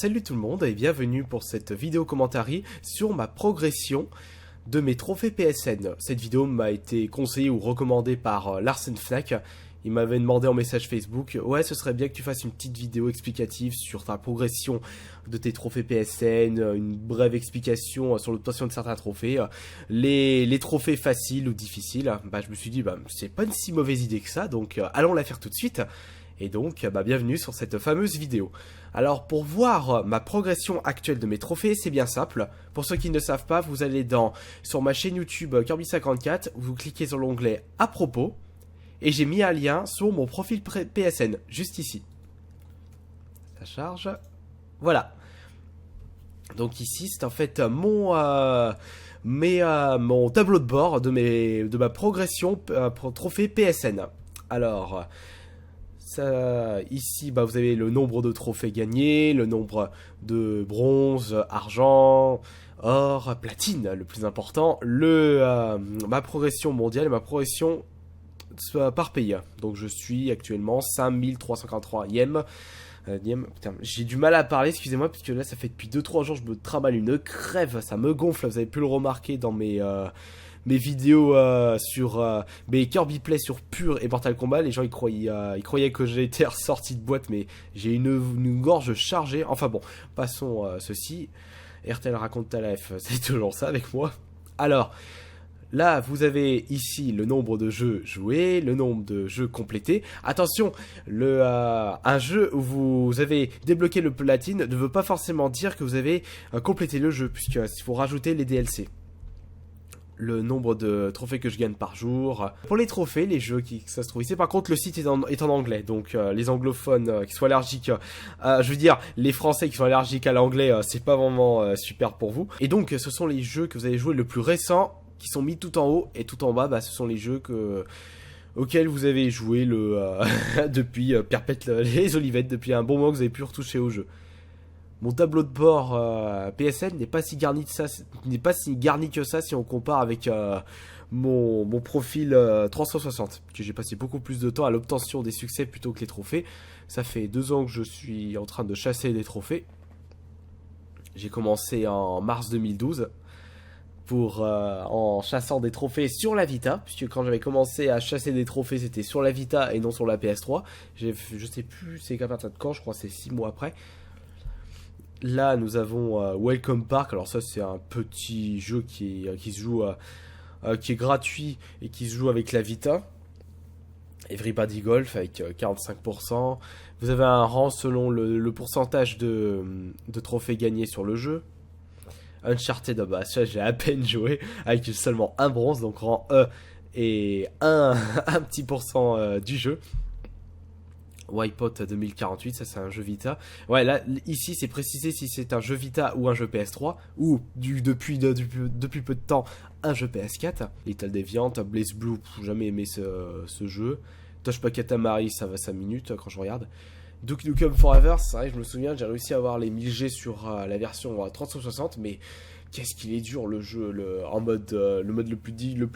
Salut tout le monde et bienvenue pour cette vidéo commentary sur ma progression de mes trophées PSN. Cette vidéo m'a été conseillée ou recommandée par Larsen Fnac. Il m'avait demandé en message Facebook, ouais, ce serait bien que tu fasses une petite vidéo explicative sur ta progression de tes trophées PSN, une brève explication sur l'obtention de certains trophées, les trophées faciles ou difficiles. Je me suis dit, c'est pas une si mauvaise idée que ça, donc allons la faire tout de suite. Et donc, bienvenue sur cette fameuse vidéo. Alors, pour voir ma progression actuelle de mes trophées, c'est bien simple. Pour ceux qui ne savent pas, vous allez sur ma chaîne YouTube Kirby54, vous cliquez sur l'onglet « À propos » et j'ai mis un lien sur mon profil PSN, juste ici. Ça charge. Voilà. Donc ici, c'est en fait mon tableau de bord de ma progression trophée PSN. Alors... ici, vous avez le nombre de trophées gagnés, le nombre de bronze, argent, or, platine, le plus important, ma progression mondiale et ma progression par pays. Donc je suis actuellement 5343e. Putain, j'ai du mal à parler, excusez-moi, parce que là ça fait depuis 2-3 jours je me trimballe une crève, ça me gonfle, vous avez pu le remarquer dans mes vidéos sur mes Kirby Play sur Pure et Mortal Kombat. Les gens ils croyaient que j'étais ressorti de boîte, mais j'ai une gorge chargée. Enfin bon, passons ceci. RTL raconte ta life, c'est toujours ça avec moi. Alors, là vous avez ici le nombre de jeux joués, le nombre de jeux complétés. Attention, un jeu où vous avez débloqué le platine ne veut pas forcément dire que vous avez complété le jeu, puisqu'il faut rajouter les DLC. Le nombre de trophées que je gagne par jour. Pour les trophées, les jeux ça se trouve ici. Par contre, le site est en anglais. Donc, les anglophones qui sont allergiques, je veux dire, les français qui sont allergiques à l'anglais, c'est pas vraiment super pour vous. Et donc, ce sont les jeux que vous avez joués le plus récents qui sont mis tout en haut. Et tout en bas, ce sont les jeux auxquels vous avez joué depuis Perpète les Olivettes, depuis un bon moment que vous avez pu retoucher au jeu. Mon tableau de bord PSN n'est pas si garni que ça si on compare avec mon profil 360, que j'ai passé beaucoup plus de temps à l'obtention des succès plutôt que les trophées. Ça fait 2 ans que je suis en train de chasser des trophées. J'ai commencé en mars 2012 en chassant des trophées sur la Vita, puisque quand j'avais commencé à chasser des trophées c'était sur la Vita et non sur la PS3. Je sais plus c'est qu'à partir de quand, je crois que c'est 6 mois après. Là, nous avons Welcome Park. Alors ça, c'est un petit jeu qui se joue, qui est gratuit et qui se joue avec la Vita. Everybody Golf avec 45%. Vous avez un rang selon le pourcentage de trophées gagnés sur le jeu. Uncharted, ça j'ai à peine joué avec seulement un bronze, donc rang E et un petit pourcent du jeu. Wipeout 2048, ça c'est un jeu Vita. Ouais, là, ici c'est précisé si c'est un jeu Vita ou un jeu PS3, ou depuis peu de temps, un jeu PS4. Little Deviant, Blaze Blue, jamais aimé ce jeu. Touchback Katamari, ça va 5 minutes quand je regarde. Duke Nukem Forever, c'est vrai, je me souviens, j'ai réussi à avoir les 1000G sur la version 360, mais qu'est-ce qu'il est dur le jeu, le mode le plus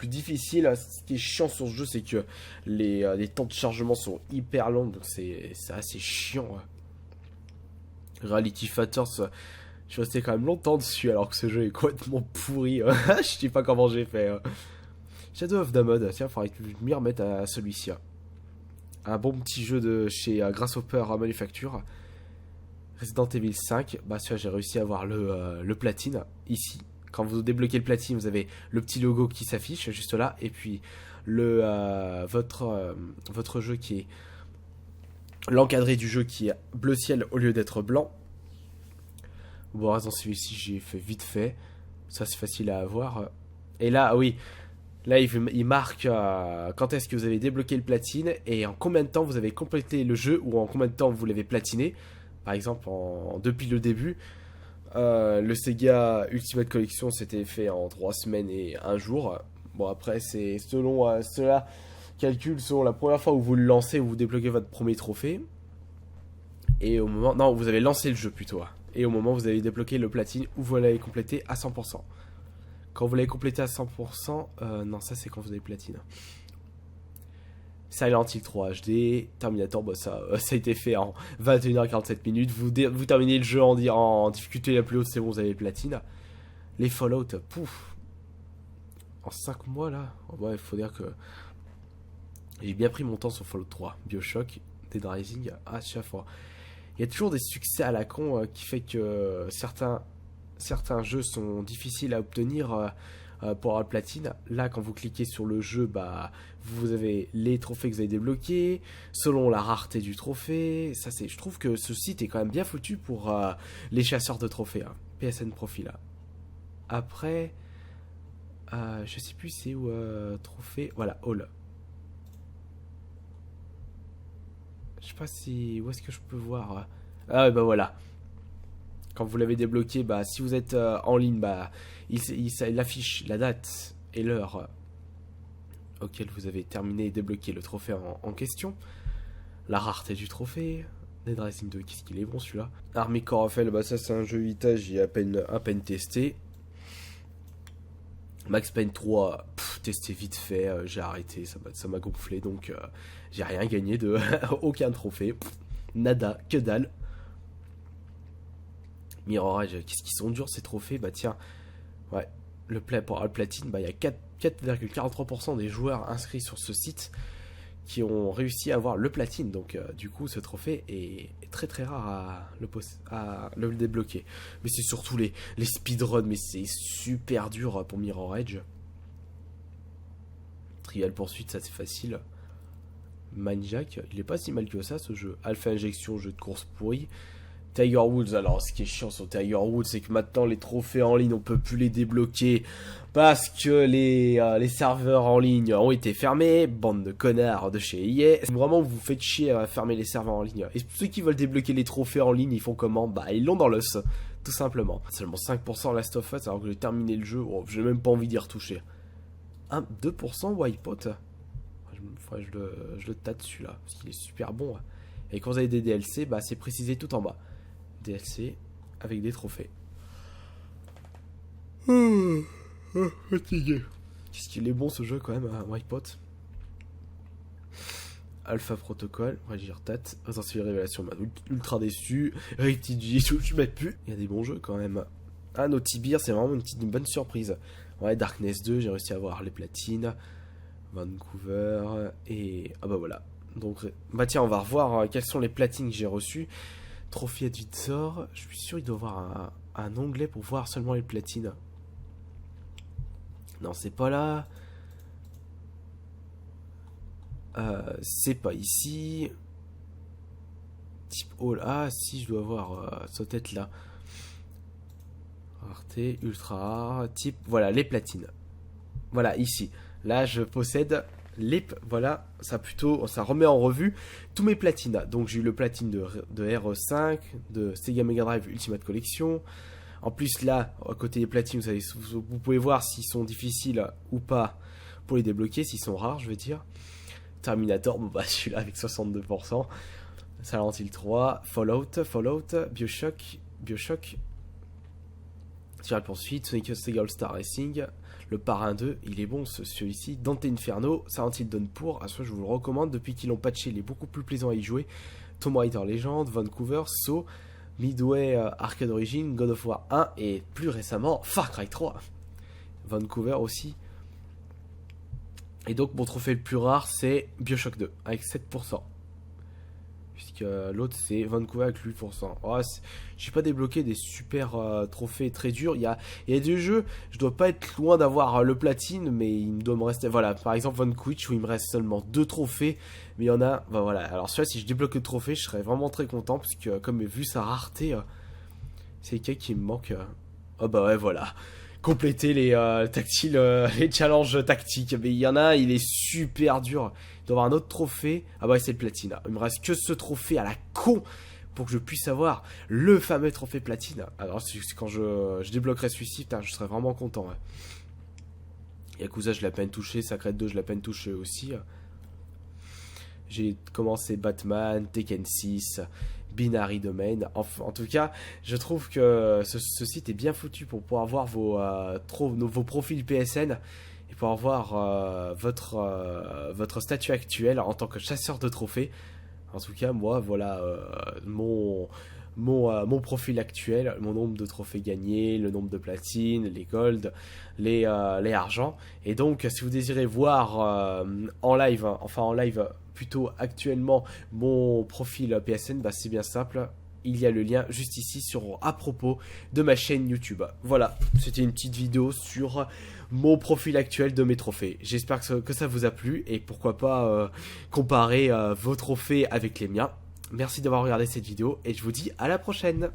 difficile. Ce qui est chiant sur ce jeu, c'est que les temps de chargement sont hyper longs, donc c'est assez chiant. Reality Fighters, je suis resté quand même longtemps dessus alors que ce jeu est complètement pourri. Je sais pas comment j'ai fait. Shadow of the Mode, tiens, faudrait que je m'y remette à celui-ci. Un bon petit jeu de chez Grasshopper Manufacture. Resident Evil 5, j'ai réussi à avoir le platine ici. Quand vous débloquez le platine, vous avez le petit logo qui s'affiche juste là, et puis votre jeu qui est l'encadré du jeu qui est bleu ciel au lieu d'être blanc. Bon, dans celui-ci j'ai fait vite fait, ça c'est facile à avoir. Et là, oui, là il marque quand est-ce que vous avez débloqué le platine et en combien de temps vous avez complété le jeu ou en combien de temps vous l'avez platiné. Par exemple, depuis le début, le Sega Ultimate Collection s'était fait en 3 semaines et 1 jour. Bon, après, c'est cela calcule selon la première fois où vous le lancez, où vous débloquez votre premier trophée. Et au moment... Non, vous avez lancé le jeu plutôt. Et au moment où vous avez débloqué le platine, où vous l'avez complété à 100%. Quand vous l'avez complété à 100%... non, ça c'est quand vous avez platine. Silent Hill 3 HD, Terminator, bah ça a été fait en 21h47 minutes. Vous terminez le jeu en difficulté la plus haute, c'est bon, vous avez les platines. Les Fallout, pouf. En 5 mois là, ouais, il faut dire que j'ai bien pris mon temps sur Fallout 3, BioShock, Dead Rising, à chaque fois. Il y a toujours des succès à la con qui fait que certains jeux sont difficiles à obtenir pour avoir le platine. Là, quand vous cliquez sur le jeu, bah, vous avez les trophées que vous avez débloqués, selon la rareté du trophée. Ça, je trouve que ce site est quand même bien foutu pour les chasseurs de trophées. Hein. PSN Profil. Après, je sais plus c'est où trophée. Voilà, All. Je sais pas si... Où est-ce que je peux voir Ah ouais, bah voilà. Quand vous l'avez débloqué, bah si vous êtes en ligne, bah il affiche la date et l'heure auquel vous avez terminé et débloqué le trophée en question. La rareté du trophée. Dead Rising 2, qu'est-ce qu'il est bon celui-là. Army Corps of Hell, bah ça c'est un jeu 8 j'ai à peine testé. Max Payne 3, testé vite fait, j'ai arrêté, ça m'a gonflé, donc j'ai rien gagné de aucun trophée. Nada, que dalle. Mirror Edge, qu'est-ce qu'ils sont durs ces trophées. Bah tiens, ouais, pour le platine, bah il y a 4,43% des joueurs inscrits sur ce site qui ont réussi à avoir le platine. Donc du coup ce trophée est très très rare à le débloquer. Mais c'est surtout les speedruns, mais c'est super dur pour Mirror Edge. Trial poursuite, ça c'est facile. Maniac, il est pas si mal que ça ce jeu. Alpha Injection, jeu de course pourri. Tiger Woods, alors ce qui est chiant sur Tiger Woods, c'est que maintenant les trophées en ligne on peut plus les débloquer parce que les serveurs en ligne ont été fermés. Bande de connards de chez EA. Vraiment vous faites chier à fermer les serveurs en ligne. Et ceux qui veulent débloquer les trophées en ligne, ils font comment? Bah ils l'ont dans l'os, tout simplement. Seulement 5% Last of Us alors que j'ai terminé le jeu, oh, j'ai même pas envie d'y retoucher. 2% Wipeout. Je le tâte celui-là, parce qu'il est super bon. Et quand vous avez des DLC, bah c'est précisé tout en bas. DLC avec des trophées. Fatigué. Qu'est-ce qu'il est bon ce jeu quand même, Wipeout. Alpha Protocol, ouais j'y retate. Attention, révélation, ultra déçu. Rectigi, je mets plus. Il y a des bons jeux quand même. Naughty Beer, c'est vraiment une bonne surprise. Ouais, Darkness 2, j'ai réussi à avoir les platines. Vancouver, et... Ah bah voilà. Donc, bah tiens, on va revoir quelles sont les platines que j'ai reçues. Trophée Advisor, je suis sûr il doit y avoir un onglet pour voir seulement les platines. Non, c'est pas là. C'est pas ici. Type All. Ah, si, je dois avoir ça tête là. Rareté, ultra rare. Type, voilà, les platines. Voilà, ici. Là, je possède voilà, ça remet en revue tous mes platines. Donc j'ai eu le platine de RE5, de Sega Mega Drive Ultimate Collection. En plus là, à côté des platines, vous pouvez voir s'ils sont difficiles ou pas pour les débloquer, s'ils sont rares, je veux dire. Terminator, bon bah celui-là avec 62%. Silent Hill 3, Fallout, BioShock. Sur la poursuite, Sega All-Star Racing. Le Parrain 2, il est bon celui-ci. Dante Inferno, Silent Hill Downpour, à ce je vous le recommande. Depuis qu'ils l'ont patché, il est beaucoup plus plaisant à y jouer. Tomb Raider Legend, Vancouver, Saw, Midway Arcade Origin, God of War 1 et plus récemment Far Cry 3. Vancouver aussi. Et donc mon trophée le plus rare c'est BioShock 2 avec 7%. Puisque l'autre c'est Vancouver avec 8%. Oh, j'ai pas débloqué des super trophées très durs. Il y a des jeux, je dois pas être loin d'avoir le platine, mais il doit me rester. Voilà, par exemple Vanquish où il me reste seulement 2 trophées, mais il y en a. Bah voilà, alors celui-là, si je débloque le trophée, je serais vraiment très content, parce que comme vu sa rareté, c'est quelqu'un qui me manque. Oh bah ouais, voilà. Compléter les tactiles, les challenges tactiques. Mais il y en a, il est super dur. Il doit y avoir un autre trophée. Ah bah c'est le platine. Il me reste que ce trophée à la con pour que je puisse avoir le fameux trophée platine. Alors quand je débloquerai celui-ci, je serai vraiment content. Ouais. Yakuza, je l'ai à peine touché. Sacred 2, je l'ai à peine touché aussi. J'ai commencé Batman, Tekken 6, Binary Domain. En tout cas, je trouve que ce site est bien foutu pour pouvoir voir vos profils PSN et pour voir votre statut actuel en tant que chasseur de trophées. En tout cas, moi, voilà mon profil actuel, mon nombre de trophées gagnés, le nombre de platines, les golds, les argents. Et donc, si vous désirez voir en live, hein, enfin en live plutôt actuellement, mon profil PSN, bah, c'est bien simple. Il y a le lien juste ici à propos de ma chaîne YouTube. Voilà, c'était une petite vidéo sur mon profil actuel de mes trophées. J'espère que ça vous a plu et pourquoi pas comparer vos trophées avec les miens. Merci d'avoir regardé cette vidéo et je vous dis à la prochaine.